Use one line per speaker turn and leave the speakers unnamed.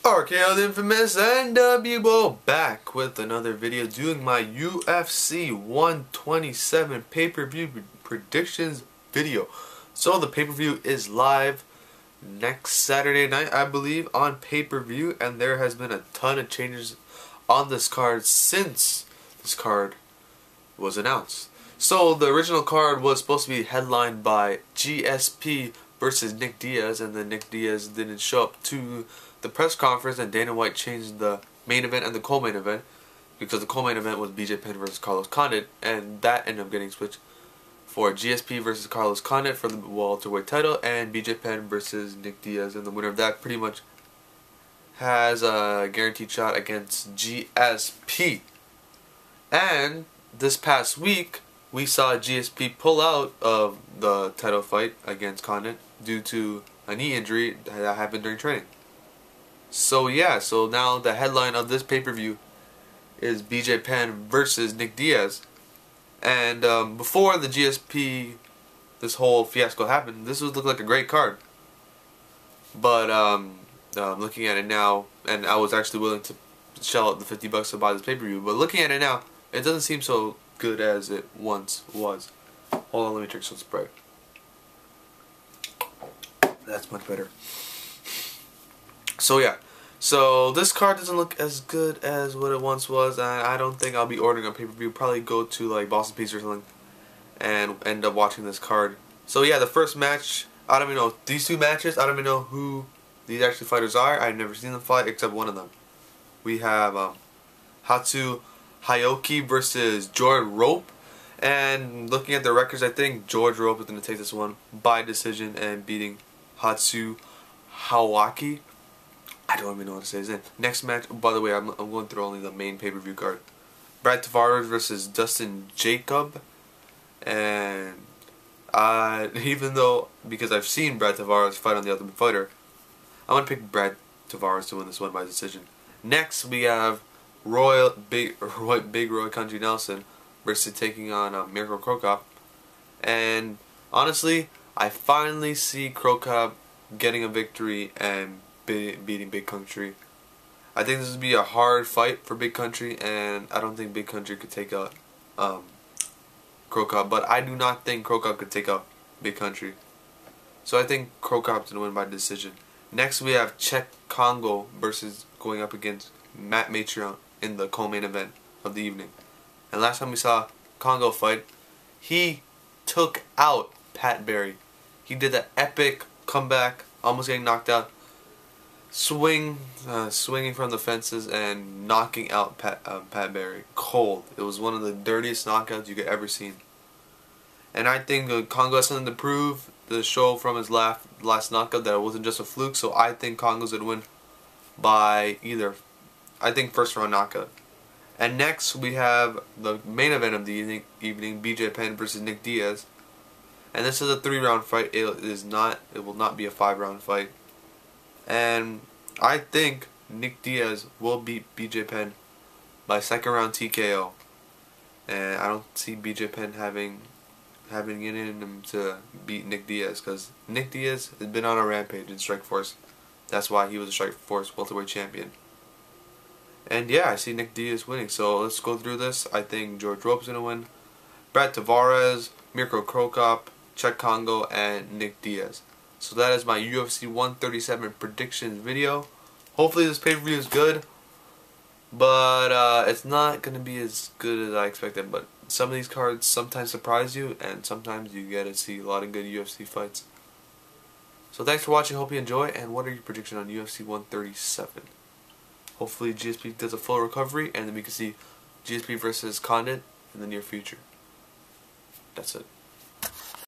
RKO the Infamous and WBO back with another video doing my UFC 127 pay-per-view predictions video. So the pay-per-view is live next Saturday night, I believe, on pay-per-view, and there has been a ton of changes on this card since this card was announced. So the original card was supposed to be headlined by GSP versus Nick Diaz, and then Nick Diaz didn't show up to the press conference, and Dana White changed the main event and the co-main event because the co-main event was BJ Penn versus Carlos Condit, and that ended up getting switched for GSP versus Carlos Condit for the welterweight title, and BJ Penn versus Nick Diaz, and the winner of that pretty much has a guaranteed shot against GSP. And this past week we saw GSP pull out of the title fight against Condit due to a knee injury that happened during training. So yeah, so now the headline of this pay-per-view is BJ Penn versus Nick Diaz. And before the GSP, this whole fiasco happened, this would look like a great card. But looking at it now, and I was actually willing to shell out the $50 to buy this pay-per-view, but looking at it now, it doesn't seem so good as it once was. Hold on, let me drink some Sprite. That's much better. So yeah, so this card doesn't look as good as what it once was, and I don't think I'll be ordering a pay-per-view. Probably go to like Boston Pizza or something and end up watching this card. So yeah, the first match, I don't even know, these two matches, I don't even know who these actually fighters are. I've never seen them fight except one of them. We have Hatsu Hayoki versus George Rope, and looking at the records, I think George Rope is going to take this one by decision and beating Hatsu Hayoki. I don't even know how to say his name. Next match, by the way, I'm going through only the main pay-per-view card. Brad Tavares versus Dustin Jacob. And even though, because I've seen Brad Tavares fight on The Ultimate Fighter, I'm going to pick Brad Tavares to win this one by decision. Next, we have Big Roy Country Nelson versus taking on Mirko Cro Cop. And honestly, I finally see Cro Cop getting a victory and beating Big Country. I think this would be a hard fight for Big Country, and I don't think Big Country could take out Cro Cop, but I do not think Cro Cop could take out Big Country. So I think Cro Cop's going to win by decision. Next we have Czech Congo versus going up against Matt Matreon in the co-main event of the evening. And last time we saw Congo fight, he took out Pat Barry. He did an epic comeback, almost getting knocked out, swinging from the fences and knocking out Pat Barry cold. It was one of the dirtiest knockouts you could ever seen. And I think Congo has something to prove to show from his last knockout that it wasn't just a fluke. So I think Congo's gonna win by I think first round knockout. And next we have the main event of the evening, BJ Penn versus Nick Diaz. And this is a 3-round fight. It will not be a 5-round fight. And I think Nick Diaz will beat BJ Penn by second round TKO. And I don't see BJ Penn having it in him to beat Nick Diaz, because Nick Diaz has been on a rampage in Strikeforce. That's why he was a Strikeforce welterweight champion. And yeah, I see Nick Diaz winning. So let's go through this. I think George Rope's going to win. Brad Tavares, Mirko Cro Cop, Czech Congo, and Nick Diaz. So that is my UFC 137 predictions video. Hopefully this pay-per-view is good, but it's not going to be as good as I expected. But some of these cards sometimes surprise you, and sometimes you get to see a lot of good UFC fights. So thanks for watching, hope you enjoy, and what are your predictions on UFC 137? Hopefully GSP does a full recovery, and then we can see GSP versus Condit in the near future. That's it.